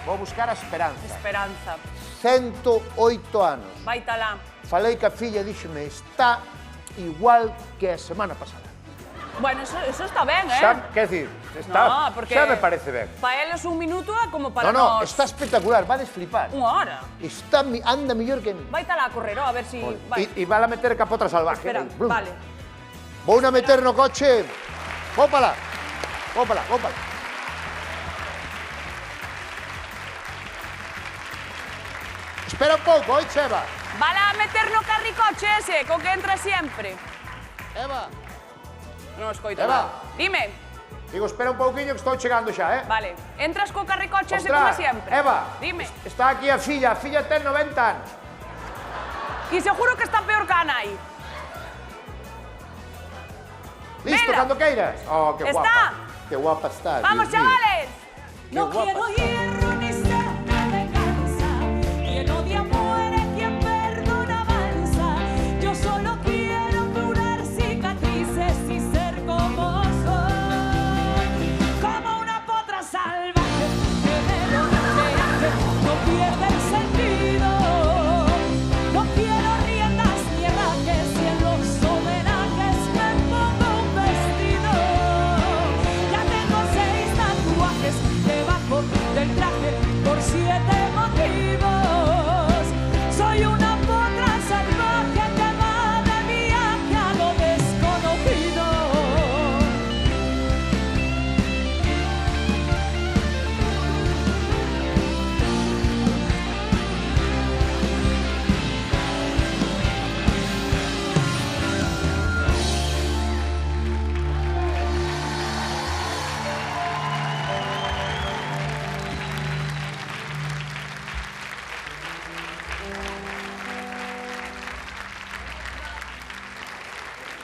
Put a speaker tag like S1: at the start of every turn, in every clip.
S1: Vou buscar a Esperanza.
S2: Esperanza.
S1: 108 anos.
S2: Vai talá.
S1: Falei que a filla díxeme, está igual que a semana pasada.
S2: Bueno, eso está ben,
S1: Quer dicir, está,
S2: No, porque
S1: xa me parece ben.
S2: para eles un minuto é como para
S1: No,
S2: nós.
S1: está espectacular, vades flipar.
S2: Unha hora.
S1: Anda mellor que mí.
S2: Vai talá a correr, a ver si... Vai.
S1: E vai a meter capotra salvaje.
S2: Espera,
S1: Blum.
S2: vale.
S1: Vou a meter no coche. Vou para lá. Vou para lá. Espera un pouco, oi, Cheva.
S2: Vai lá a meter no carricoche ese, co que entra sempre.
S1: Eva.
S2: Non escoito
S1: Eva.
S2: nada. Dime.
S1: Digo, espera un pouquiño que estou chegando xa,
S2: Vale. Entras co carricoche ese
S1: Ostras,
S2: como sempre.
S1: Eva.
S2: Dime.
S1: Está aquí a filla ten 90 anos.
S2: E seguro que está peor que a nai.
S1: Listo,
S2: Vela.
S1: cando queiras. Oh, que
S2: Está.
S1: guapa. Que guapa está.
S2: Vamos,
S1: Dios mío.
S2: chavales.
S1: Qué guapa está.
S3: hierro ni cerca de casa, quien odia muere, quien perdona avanza. Yo solo quiero curar cicatrices y ser como soy, como una potra salvaje que de lo que no pierde el sentido. No quiero riendas ni herrajes y en los homenajes me pongo un vestido. Ya tengo 6 tatuajes debajo del traje por 7 motivos. Soy una potra salvaje que va de viaje a lo desconocido.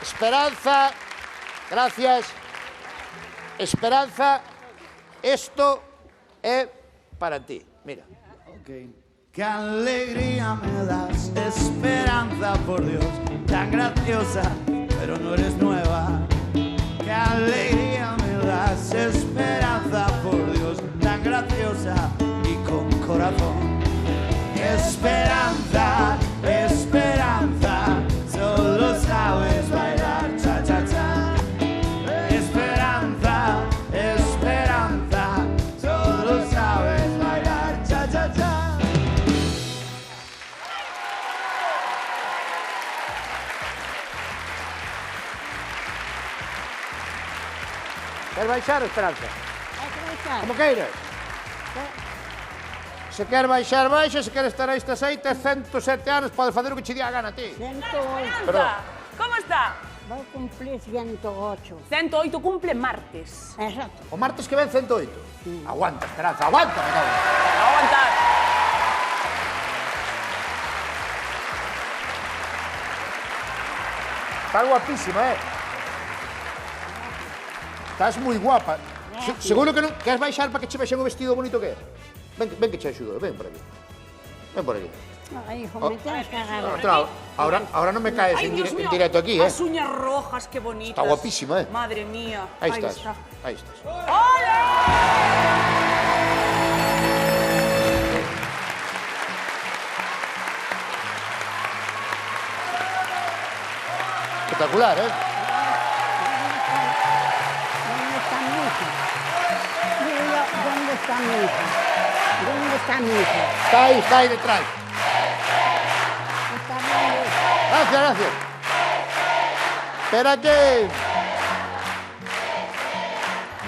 S1: Esperanza, gracias. Esperanza, esto es para ti. Mira.
S4: Ok. Qué alegría me das, esperanza, por Dios, tan graciosa, pero no eres nueva. Qué alegría me das, esperanza, por Dios, tan graciosa y con corazón. Esperanza, esperanza, solo sabes bailar cha cha cha. Esperanza, esperanza, solo sabes bailar cha cha cha.
S1: Quer baixar, Esperanza? Como queiras. Se quer baixar, baixa. Se quer estar aí, estás aí. Tes 107 anos, podes facer o que che dí a gana a ti.
S5: 108.
S2: Esperanza, ¿cómo está?
S5: Voy a cumplir 108.
S2: 108 cumple martes.
S5: Exacto.
S1: O martes que ven 108. Aguanta, Esperanza, aguanta. me cago en-
S2: No aguantar.
S1: Estás guapísima, Estás moi guapa. Seguro que non queres baixar para que che vexen o vestido bonito que é? Ven que che axudo, ven por aquí. Ven por aquí.
S5: Ay, hijo, me tienes que agarrar.
S1: Claro, ahora non me caes
S2: Ay,
S1: en,
S2: Dios
S1: en
S2: mío.
S1: directo aquí,
S2: Las uñas rojas, qué bonitas.
S1: Está guapísima,
S2: Madre mía.
S1: Aí
S2: Ahí
S1: estás,
S2: está.
S1: aí estás.
S2: ¡Ole!
S1: Espectacular,
S5: ¿Dónde está mi hija? Digo yo, ¿dónde está mi hija? ¿Dónde está mi hija?
S1: Está aí detrás.
S5: Está hablando.
S1: Gracias, gracias.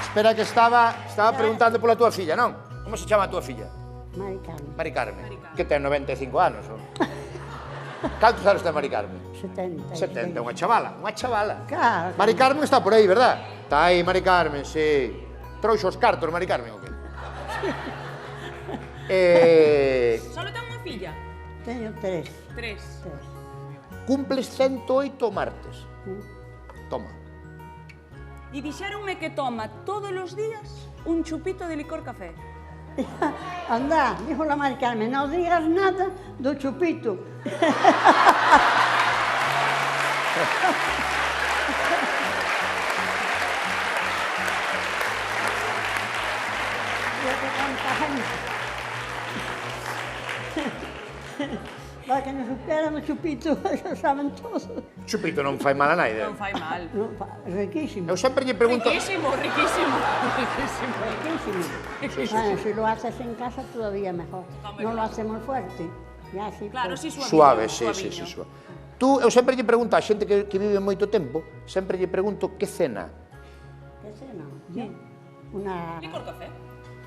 S1: Espera que estaba preguntando pola túa filla, non? Como se chama a túa filla?
S5: Mari Carmen,
S1: Mari Carmen. Que ten 95 anos, ou? Cantos anos ten Mari Carmen?
S5: 70.
S1: 70, unha chavala, unha chavala.
S5: Claro.
S1: Mari Carmen está por aí, verdad? Está aí Mari Carmen, sí. Trouxo os cartos, Mari Carmen, o que?
S2: Solo tengo una filla.
S5: Tengo 3.
S2: 3.
S1: Cumples 108 martes. Toma.
S2: Y dixéronme que toma todos los días un chupito de licor café.
S5: Anda, dijo la Mari Carmen, no digas nada do chupito. Fíjate cuánta gente. Para que non superan o chupito, xa saben todo.
S1: Chupito non fai mal a naide.
S2: Non fai mal.
S5: Non, riquísimo.
S1: Eu sempre lle pregunto...
S2: Riquísimo, riquísimo. Riquísimo.
S5: Riquísimo. Bueno, si lo haces en casa todavía mejor. No lo hacemos fuerte. Ya así,
S2: Claro,
S5: pues.
S2: sí, suaviño.
S1: Suave, sí,
S2: suaviño.
S1: suave. Eu sempre lle pregunto a xente que vive moito tempo, sempre lle pregunto que cena.
S5: ¿Qué cena? Yo, una...
S2: Licor café.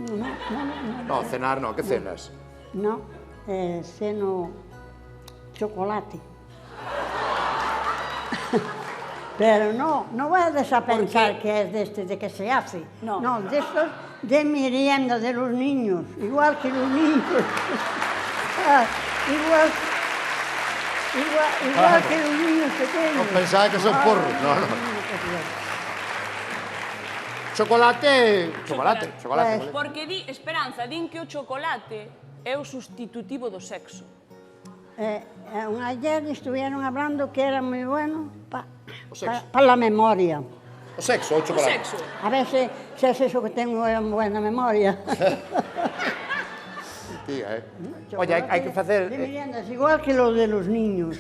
S1: No, cenar no, que cenas?
S5: No, ceno chocolate. Pero no vayas a pensar que es de que se hace.
S2: No.
S5: No, de estos de merienda de los niños, igual que los niños. igual que los niños pequeños.
S1: Non pensaba que son porros, no. Chocolate.
S5: Pues,
S2: Porque Esperanza, din que o chocolate é o sustitutivo do sexo.
S5: Ayer estuvieron hablando que era muy bueno
S1: sexo.
S5: para la memoria.
S1: O sexo ou
S2: O
S1: chocolate?
S2: sexo.
S5: A ver si es eso que tengo buena memoria.
S1: Tía, Oye, hai que facer...
S5: De meriendas, igual que lo de los niños.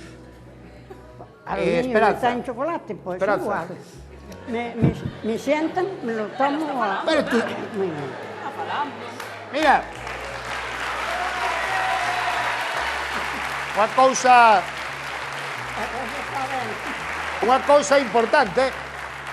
S5: A los niños
S1: Esperanza.
S5: les dan chocolate, pues
S1: Esperanza.
S5: igual. Me sientan, me lo tomo a...
S1: Pero tú...
S5: Muy bien.
S1: Mira. Unha cousa importante,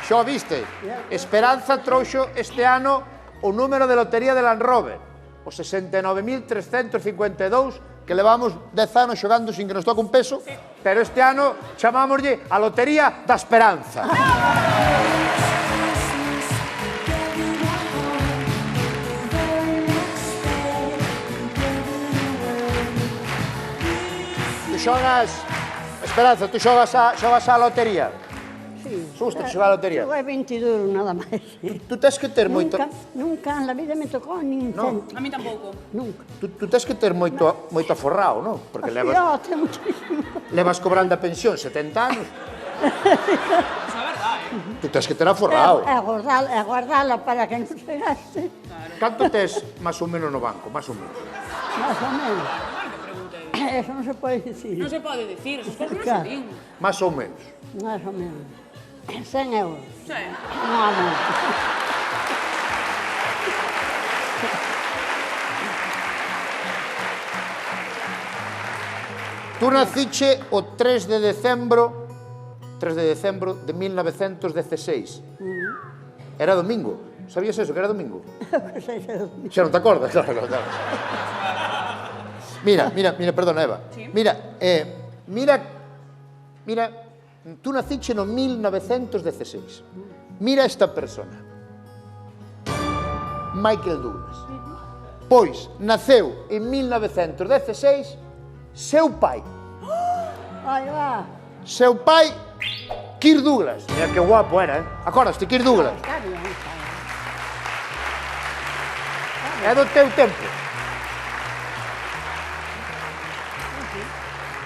S1: xa o viste. Esperanza trouxo este ano o número de lotería de Land Rover, o 69.352, que levamos 10 anos xogando sin que nos toque un peso, pero este ano chamámoslle a lotería da Esperanza. Tú xogas, Esperanza, tú xogas a lotería?
S5: Sí.
S1: Susta xogar a lotería?
S5: Xoguei 20 duros nada máis.
S1: Tú tens que ter moito...
S5: Nunca en la vida me tocó ni un céntimo.
S2: A mí tampouco.
S5: Nunca.
S1: Tú tens que ter moito aforrado, non? Porque
S5: Fíjate, muchísimo.
S1: levas cobrando a pensión 70 anos.
S2: Iso é verdade,
S1: Tú tens que ter aforrado.
S5: Guardala para que non se gaste.
S1: Canto tes máis ou menos no banco? Máis ou menos.
S5: Más o menos.
S2: Claro que preguntei.
S5: Eso non se pode dicir.
S2: Non se pode dicir, esas cousas non se
S5: Claro.
S2: din.
S1: Máis ou menos.
S5: Más o menos. 100 euros.
S2: Sí.
S5: No, no.
S1: Tú naciche o 3 de decembro de 1916. Era domingo. Sabías eso, que era domingo?
S5: Pues eso.
S1: Xa non te acordas? Claro. Mira, perdona, Eva.
S2: Sí.
S1: Mira, tú naciche no 1916. Mira esta persona. Michael Douglas. Pois, naceu en 1916 seu pai.
S5: Ahí va.
S1: Seu pai, Kirk Douglas. Mira que guapo era, Acordaste, Kirk Douglas?
S5: Está bien, está bien.
S1: É do teu tempo.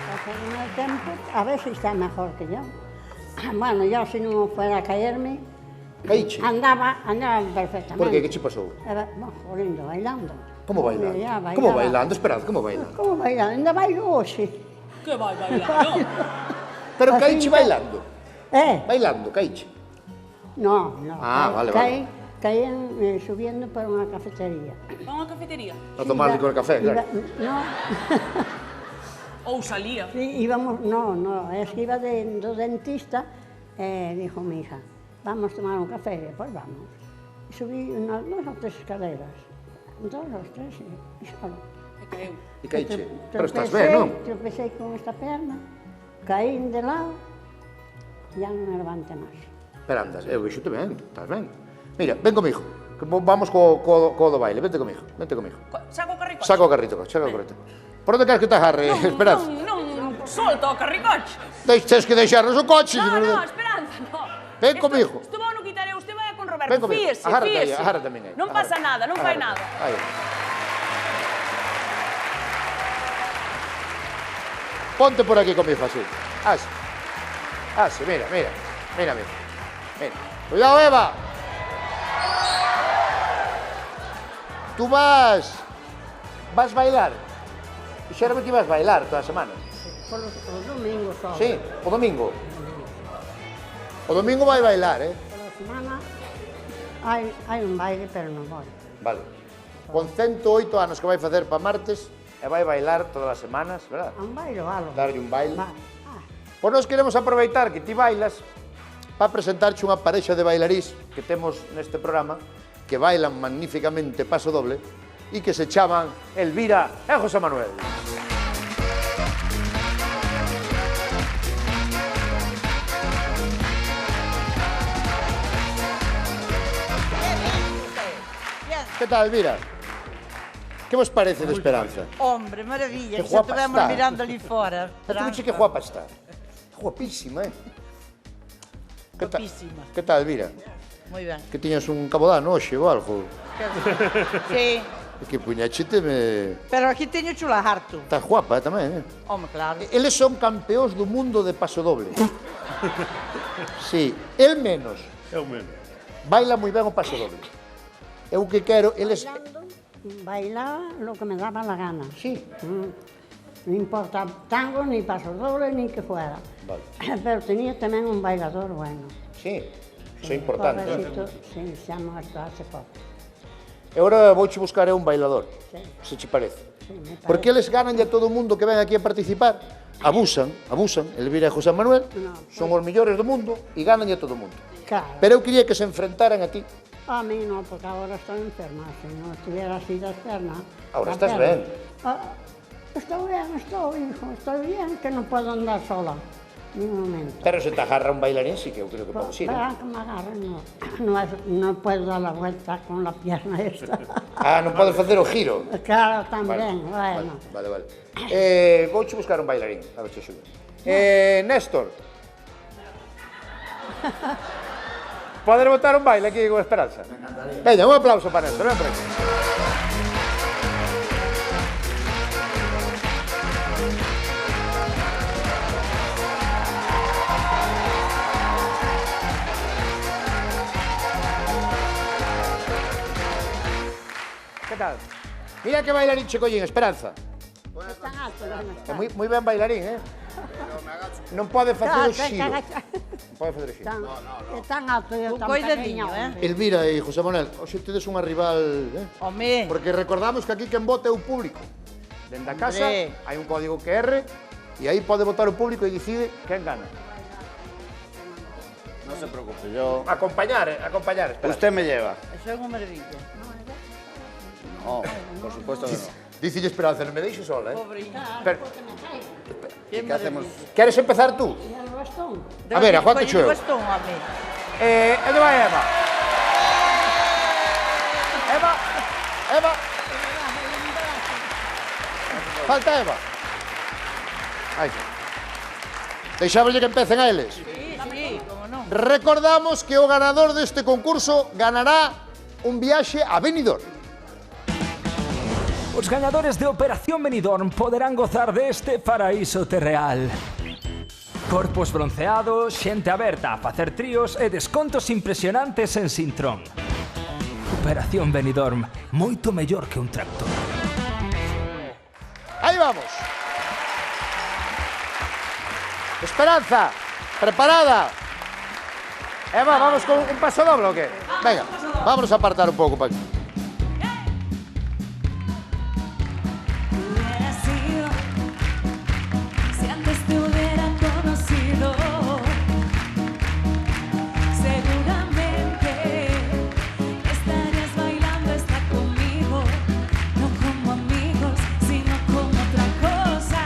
S5: Pasando el tiempo, a ver si está mejor que yo. Bueno, yo si no fuera a caerme,
S1: Caíche.
S5: andaba perfectamente.
S1: Por que? Que che pasou?
S5: Jolindo, bailando.
S1: Como bailando?
S5: Ya,
S1: Como bailando? Esperanza, como bailando?
S5: Como bailando? Ainda bailo hoxe.
S2: Que vai bailando?
S1: Pero
S5: Así
S1: caíche
S5: que-
S1: bailando. Bailando, caíche.
S5: No.
S1: Ah, vale.
S5: Caí subiendo para una cafetería.
S2: Va a unha cafetería?
S1: A tomar licor café, claro.
S5: No,
S2: Ou salía?
S5: sí, íbamos, no, es que iba do dentista, dijo mi hija, vamos a tomar un café, pues vamos. Y subí unas 2 o 3 escaleras, 2 o 3, y solo.
S2: E caeu.
S1: E caíche.
S5: Tropecé-
S1: Pero estás ben, non?
S5: Tropecé con esta perna, caí de lado, ya no me levanté más.
S1: Pero andas, eu vexo-te ben, estás ben. Mira, ven comigo, que vamos co do baile, vente comigo.
S2: Saco o carricoche?
S1: Saca o carrito. Por onde queres que te agarre, Esperanza?
S2: Non, solta o carricoche.
S1: Tens que deixarnos o coche.
S2: No, Esperanza, no.
S1: Ven comigo.
S2: Isto vou non quitar eu, usted vai con Roberto.
S1: Ven comigo.
S2: Fíese,
S1: Agárrate aí,
S2: fíese.
S1: agárrate tamén aí.
S2: Non pasa nada, non fai nada.
S1: Aí. Ponte por aquí comigo, así. Así, mira. Cuidado, Eva. Tú vas bailar. Dixérame que ibas bailar toda a semana.
S5: Sí, Os domingos só.
S1: Sí, o domingo. O domingo vai bailar,
S5: Pola semana hai un baile, pero non voy.
S1: Vale. Con 108 anos que vai facer para martes, e vai bailar todas as semanas, verdad?
S5: A un baile o algo.
S1: Darlle un baile.
S5: Va.
S1: Pois nós queremos aproveitar que ti bailas para presentarche unha parexa de bailarís que temos neste programa que bailan magníficamente paso doble e que se chaman Elvira e José Manuel. Que tal, Elvira? Que vos parece de Esperanza?
S6: Hombre, maravilla,
S1: Que
S6: que
S1: guapa
S6: estivemos
S1: está.
S6: mirando ali fora.
S1: Tú dices que guapa está. Guapísima, Que ta-
S6: Guapísima.
S1: Que tal, Elvira?
S6: Moi ben.
S1: Que tiñas un cabodano hoxe ou algo?
S6: Sí,
S1: Que puñachete me...
S6: pero aquí teño chula harto.
S1: Estás guapa tamén,
S6: Home, claro.
S1: Eles son campeóns do mundo de paso doble. Sí, el menos.
S7: Eu menos.
S1: Baila moi ben o paso doble. Eu que quero, eles...
S5: Bailaba lo que me daba la gana.
S1: Sí.
S5: No importa tango, ni paso doble, ni que fuera.
S1: Vale.
S5: Pero tenía tamén un bailador bueno.
S1: Sí, iso é importante.
S5: Pobrecito, sí, xa muerto hace pouco.
S1: E agora vouche buscar un bailador,
S5: Sí.
S1: se che parece.
S5: Sí, me parece.
S1: Porque eles ganan a todo o mundo que ven aquí a participar. Abusan. Elvira e José Manuel
S5: No,
S1: son os millores do mundo e ganan a todo o mundo.
S5: Claro.
S1: Pero eu quería que se enfrentaran a ti.
S5: A mí no, porque ahora estoy enferma. Si no estuviera así de enferma...
S1: Ahora
S5: la
S1: estás
S5: pierna.
S1: ben.
S5: Estoy bien, hijo. Estoy bien, que no puedo andar sola. Ni un momento.
S1: Pero se te agarra un bailarín, sí que eu creo que pode ir.
S5: Verán que me agarren, no. No puedo dar la vuelta con la pierna esta.
S1: Ah, non podes facer o giro.
S5: Claro, también, bueno.
S1: Vale. Vouche buscar un bailarín, a ver se xuga. Néstor. Poder botar un baile aquí con Esperanza? Veña, un aplauso para Néstor, ven por aquí. Que tal? Mira que bailarín che collín, Esperanza.
S5: Es tan alto, no
S1: É moi ben bailarín, Non pode facer o xiro. Non pode facer o xiro.
S5: Es tan alto, yo
S6: Un
S5: tan
S6: coidadiño,
S5: pequeña.
S1: Elvira e José Manuel, hoxe tedes unha rival,
S6: Home,
S1: Porque recordamos que aquí quen vota é o público. Dende a casa
S6: Hombre.
S1: hai un código QR e aí pode votar o público e decide quen gana.
S4: No se preocupe, yo...
S1: Acompañar. Espera.
S4: Usted me lleva.
S6: eso é unha maravilla.
S4: No, por supuesto que no.
S1: Dicille Esperanza, non me deixes sola,
S6: Pobriño.
S1: Pero,
S6: Que
S4: ¿Qué hacemos?
S1: queres empezar tú?
S5: Y el bastón.
S1: A ver, a cuánto
S6: Colle
S1: cheo?
S6: bastón, home.
S1: Onde vai Eva? Eva. Falta Eva. Aí. Deixámoslle que empecen a eles.
S6: Sí, como non.
S1: Recordamos que o ganador deste concurso ganará un viaxe a Benidorm.
S8: Os gañadores de Operación Benidorm poderán gozar deste paraíso terreal. Corpos bronceados, xente aberta a facer tríos e descontos impresionantes en Sintrón. Operación Benidorm, moito mellor que un tractor.
S1: Aí vamos. Esperanza, preparada. Eva, vamos con un paso doble o qué? Venga, vámonos a apartar un pouco para aquí.
S3: Hubiera sido si antes te hubiera conocido. Seguramente estarías bailando esta conmigo, no como amigos, sino como otra cosa.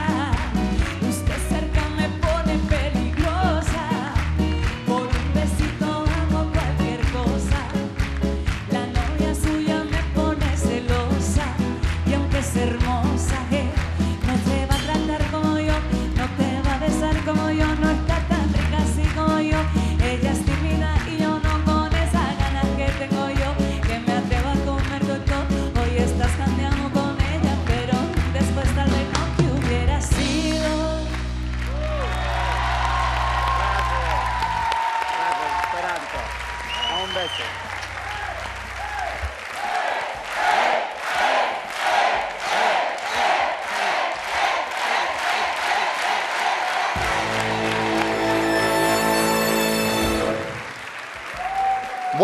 S3: Usted cerca me pone peligrosa, por un besito hago cualquier cosa. La novia suya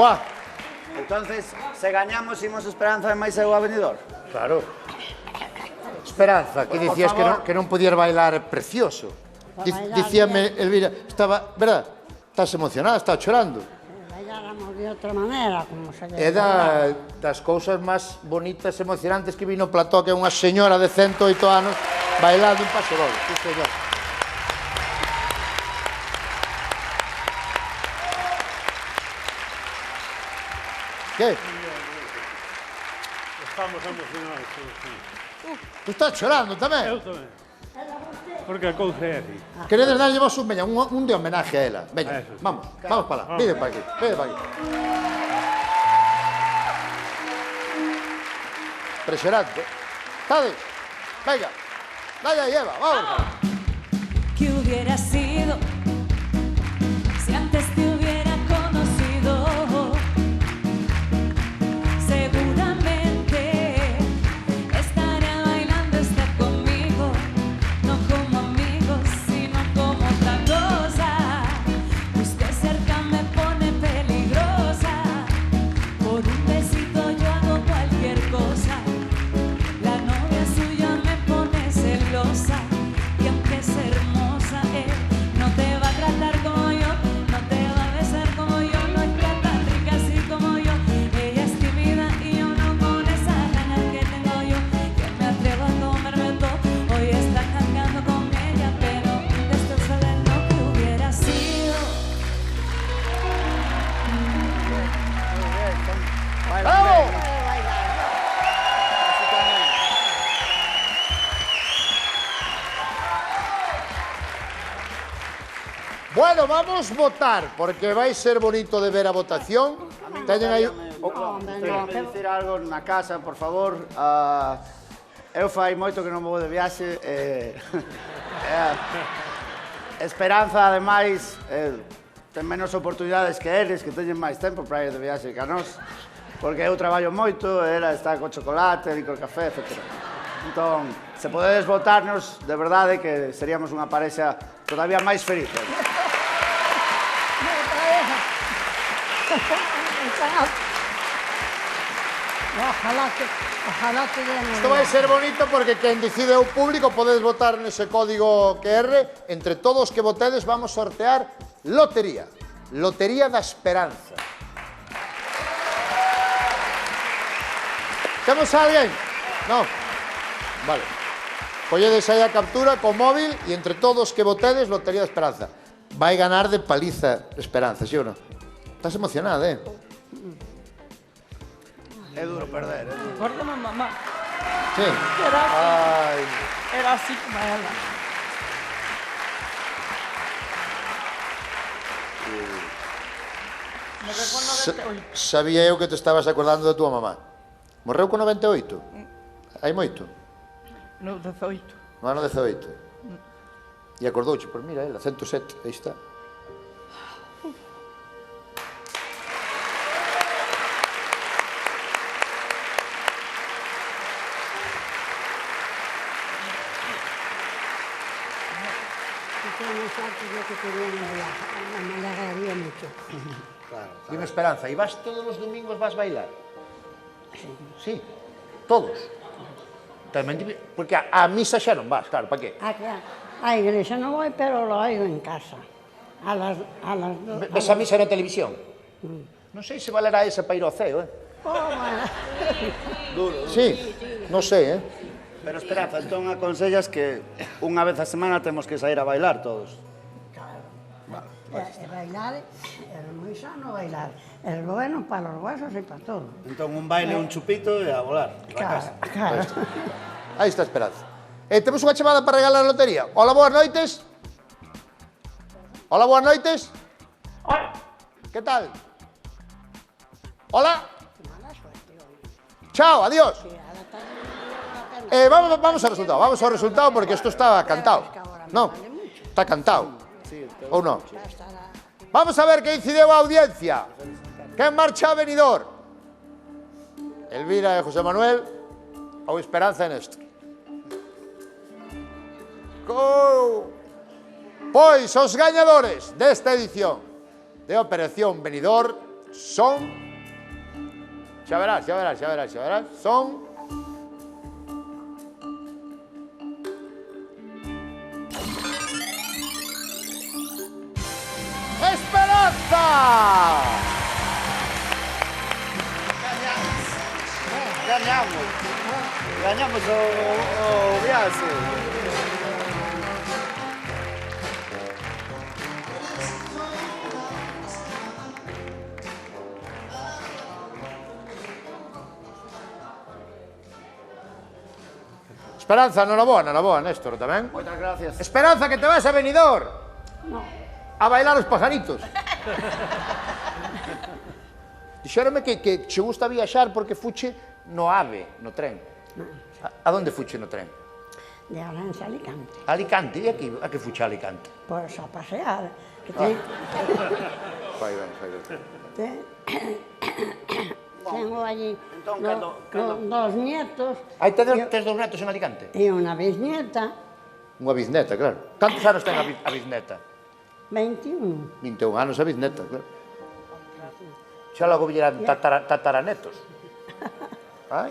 S1: Buah,
S4: Entonces, se gañamos, imos Esperanza e máis eu a Benidorm.
S1: claro. Esperanza, que dicías que non podías bailar precioso. Dicíame, Elvira, estaba, verdad? Estás emocionada, estás chorando.
S5: Bailáramos de outra maneira, como se
S1: É das cousas máis bonitas e emocionantes que vino Plató, que é unha señora de 108 anos bailando un paso doble. Sí, señor. Que?
S7: Estamos emocionados todos.
S1: Tú estás chorando tamén?
S7: Eu tamén. Porque a cousa é así.
S1: Queredes darlle vos un de homenaje a ela. Veña,
S7: Eso sí.
S1: vamos para lá. Vide para aquí, vide para aquí. Impresionante. Tade, venga, dale ahí, Eva, vamos.
S3: ¿Qué hubiera sido si antes te hubiera conocido? Seguramente estaría bailando esta conmigo, no como amigos, sino como otra cosa. Usted cerca me pone peligrosa, por un besito yo hago cualquier cosa. La novia suya me pone celosa. Y aunque es hermosa, él no te va a tratar como yo, no te va a besar como yo, no es tan rica así como yo. Ella es tímida y yo no, con esa ganas que tengo yo, que me atrevo a comerme todo. Hoy está cargando con ella, pero destroza de lo que hubiera sido.
S1: ¡Bravo! Bueno, vamos a votar, porque vai ser bonito de ver a votación. Teñen aí...
S4: Teño que dicir algo na casa, por favor. Eu fai moito que non vou de viaxe. Esperanza, ademais, ten menos oportunidades que eles, que teñen máis tempo para ir de viaxe que a nós. Porque eu traballo moito, ela está co chocolate, licor café, etc. Entón, se podedes votarnos, de verdade que seríamos unha parexa todavía máis feliz.
S5: Ojalá que den
S1: Isto vai ser bonito porque quen decide o público podedes votar nese código QR. Entre todos que votedes vamos sortear lotería. Lotería da Esperanza. Temos a alguén? No. Vale. Colledes aí a captura co móvil e entre todos que votedes Lotería da Esperanza. Vai ganar de paliza Esperanza, ¿sí ou non? Estás emocionada,
S4: É duro perder,
S6: Acuérdame, mamá.
S1: Sí. Ai.
S6: Era así como ela. Morreu con 98.
S1: Sabía eu que te estabas acordando da tua mamá. Morreu con 98? Hai moito?
S6: No 18.
S1: No ano 18. E acordouche, pois mira, ela, 107, aí está.
S5: Me alegraría mucho.
S1: Dime Esperanza, e vas todos os domingos vas bailar? Sí. Todos? Tamén, porque a misa xa non vas, claro, para que?
S5: A iglesia non voy, pero lo oigo en casa. A las
S1: Ves a misa na televisión? Non sei se valerá esa para ir ao ceo,
S4: Duro.
S1: Sí, non sei,
S4: Pero Esperanza, entón aconsellas que unha vez a semana temos que sair a bailar todos.
S5: Bailar es muy sano bailar. Es bueno para los huesos y para todo.
S4: Entón un baile, un chupito e a volar.
S5: Claro.
S1: Aí está a Esperanza. Temos unha chamada para regalar a lotería. Hola, boas noites. Hola, boas noites. Hola. Que tal? Hola. Chao, adiós. Vamos ao resultado porque isto estaba cantado. Non, está cantado. Ou non? Vamos a ver que incidiu a audiencia. Quen marcha a Benidorm? Elvira e José Manuel ou Esperanza e Néstor? Pois os gañadores desta edición de Operación Benidorm son... Xa verás, xa verás, xa verás, xa verás. Son... Esperanza!
S4: Gañamos o viaxe.
S1: Esperanza, noraboa, Néstor, tamén.
S4: Moitas gracias.
S1: Esperanza, que te vas a Benidorm
S5: No,
S1: a bailar os pajaritos. Dixéronme que che gusta viaxar porque fuche no AVE, no tren. A donde fuche no tren?
S5: de Orense a Alicante.
S1: Alicante, e a que fuche a Alicante?
S5: Pois a pasear, que ten,
S1: Fai ben, fai ben.
S5: tengo allí
S4: Entón,
S5: dos nietos
S1: Aí tes dos netos en Alicante?
S5: e unha bisnieta,
S1: Unha bisneta, claro. Cantos anos ten a bisneta?
S5: 21.
S1: 21 anos a bisneta, claro. Xa logo virán tataranetos. Ai?